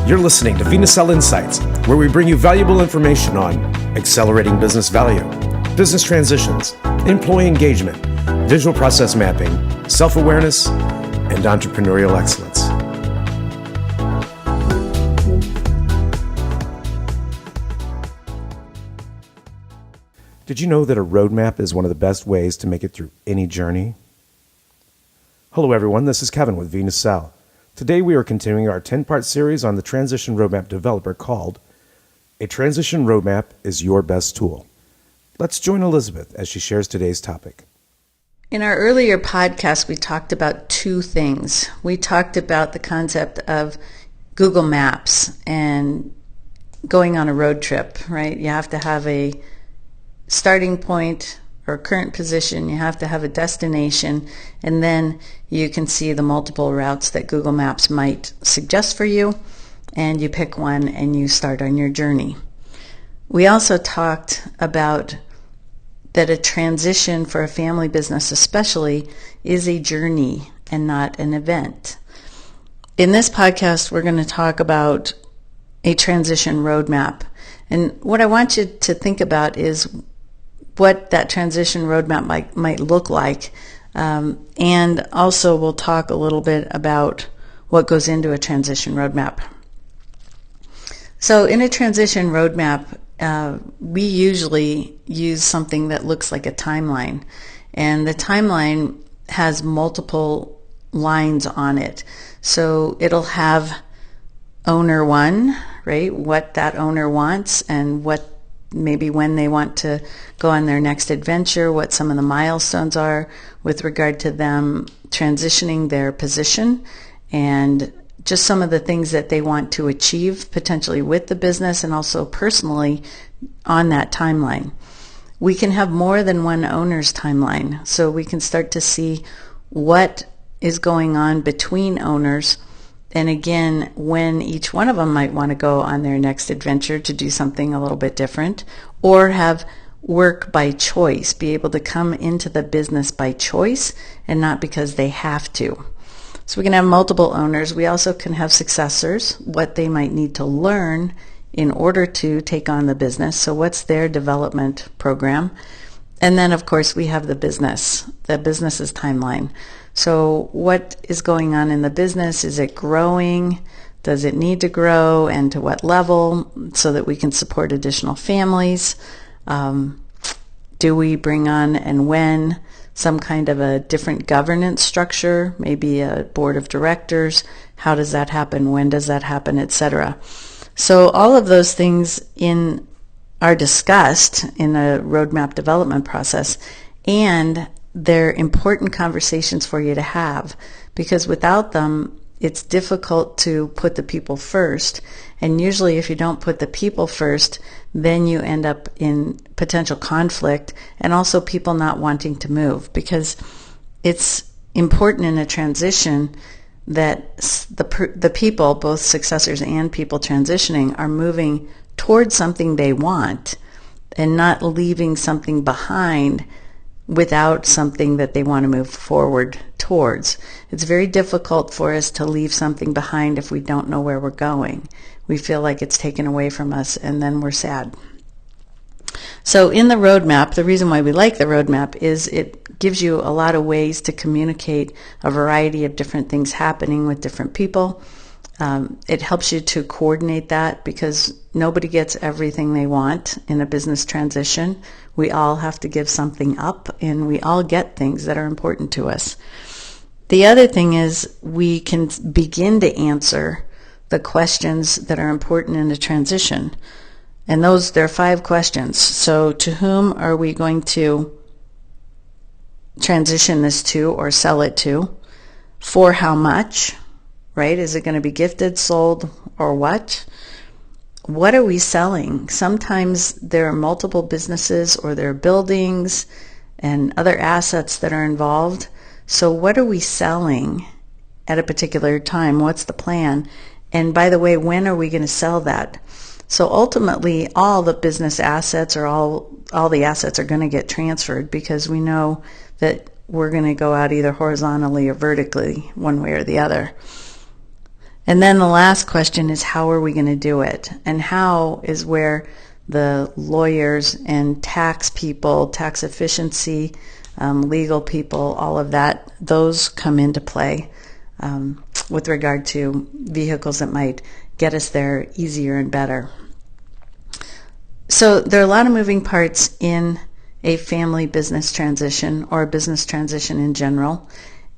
You're listening to vNacelle Insights, where we bring you valuable information on accelerating business value, business transitions, employee engagement, visual process mapping, self-awareness, and entrepreneurial excellence. Did you know that a roadmap is one of the best ways to make it through any journey? Hello everyone, this is Kevin with vNacelle. Today we are continuing our 10-part series on the Transition Roadmap Developer called A Transition Roadmap is Your Best Tool. Let's join Elizabeth as she shares today's topic. In our earlier podcast, we talked about two things. We talked about the concept of Google Maps and going on a road trip, right? You have to have a starting point or current position, you have to have a destination, and then you can see the multiple routes that Google Maps might suggest for you, and you pick one and you start on your journey. We also talked about that a transition for a family business especially is a journey and not an event. In this podcast, we're going to talk about a transition roadmap. And what I want you to think about is what that transition roadmap might look like. And also we'll talk a little bit about what goes into a transition roadmap. So in a transition roadmap, we usually use something that looks like a timeline. And the timeline has multiple lines on it. So it'll have owner one, right? What that owner wants and what maybe when they want to go on their next adventure, what some of the milestones are with regard to them transitioning their position, and just some of the things that they want to achieve potentially with the business and also personally on that timeline. We can have more than one owner's timeline, so we can start to see what is going on between owners, and again, when each one of them might want to go on their next adventure to do something a little bit different, or have work by choice, be able to come into the business by choice and not because they have to. So we can have multiple owners. We also can have successors, what they might need to learn in order to take on the business. So what's their development program? And then, of course, we have the business's timeline. So what is going on in the business? Is it growing? Does it need to grow? And to what level so that we can support additional families? Do we bring on and when some kind of a different governance structure, maybe a board of directors? How does that happen? When does that happen, etc.? So all of those things are discussed in a roadmap development process, and they're important conversations for you to have, because without them, it's difficult to put the people first. And usually if you don't put the people first, then you end up in potential conflict and also people not wanting to move, because it's important in a transition that the people, both successors and people transitioning, are moving towards something they want and not leaving something behind without something that they want to move forward towards. It's very difficult for us to leave something behind if we don't know where we're going. We feel like it's taken away from us, and then we're sad. So in the roadmap, the reason why we like the roadmap is it gives you a lot of ways to communicate a variety of different things happening with different people. It helps you to coordinate that, because nobody gets everything they want in a business transition. We all have to give something up, and we all get things that are important to us. The other thing is we can begin to answer the questions that are important in a transition. And there are 5 questions. So to whom are we going to transition this to or sell it to? For how much? Right? Is it going to be gifted, sold, or what? What are we selling? Sometimes there are multiple businesses or there are buildings and other assets that are involved. So what are we selling at a particular time? What's the plan? And by the way, when are we going to sell that? So ultimately, all the business assets or all the assets are going to get transferred, because we know that we're going to go out either horizontally or vertically, one way or the other. And then the last question is, how are we going to do it? And how is where the lawyers and tax people, tax efficiency, legal people, all of that, those come into play with regard to vehicles that might get us there easier and better. So there are a lot of moving parts in a family business transition or a business transition in general.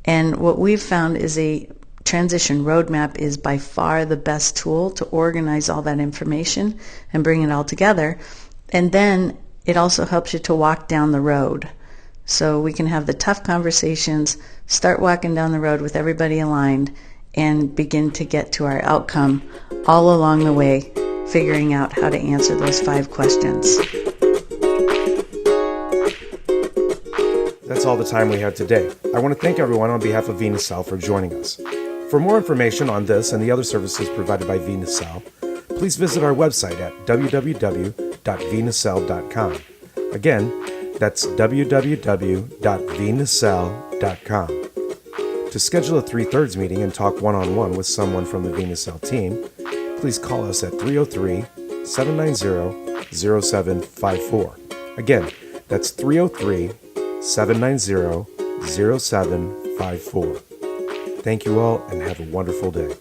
And what we've found is a transition roadmap is by far the best tool to organize all that information and bring it all together. And then it also helps you to walk down the road. So we can have the tough conversations, start walking down the road with everybody aligned, and begin to get to our outcome all along the way, figuring out how to answer those 5 questions. That's all the time we have today. I want to thank everyone on behalf of vNacelle for joining us. For more information on this and the other services provided by vNacelle, please visit our website at www.vnacelle.com. Again, that's www.vnacelle.com. To schedule a 3/3 meeting and talk one-on-one with someone from the vNacelle team, please call us at 303-790-0754. Again, that's 303-790-0754. Thank you all and have a wonderful day.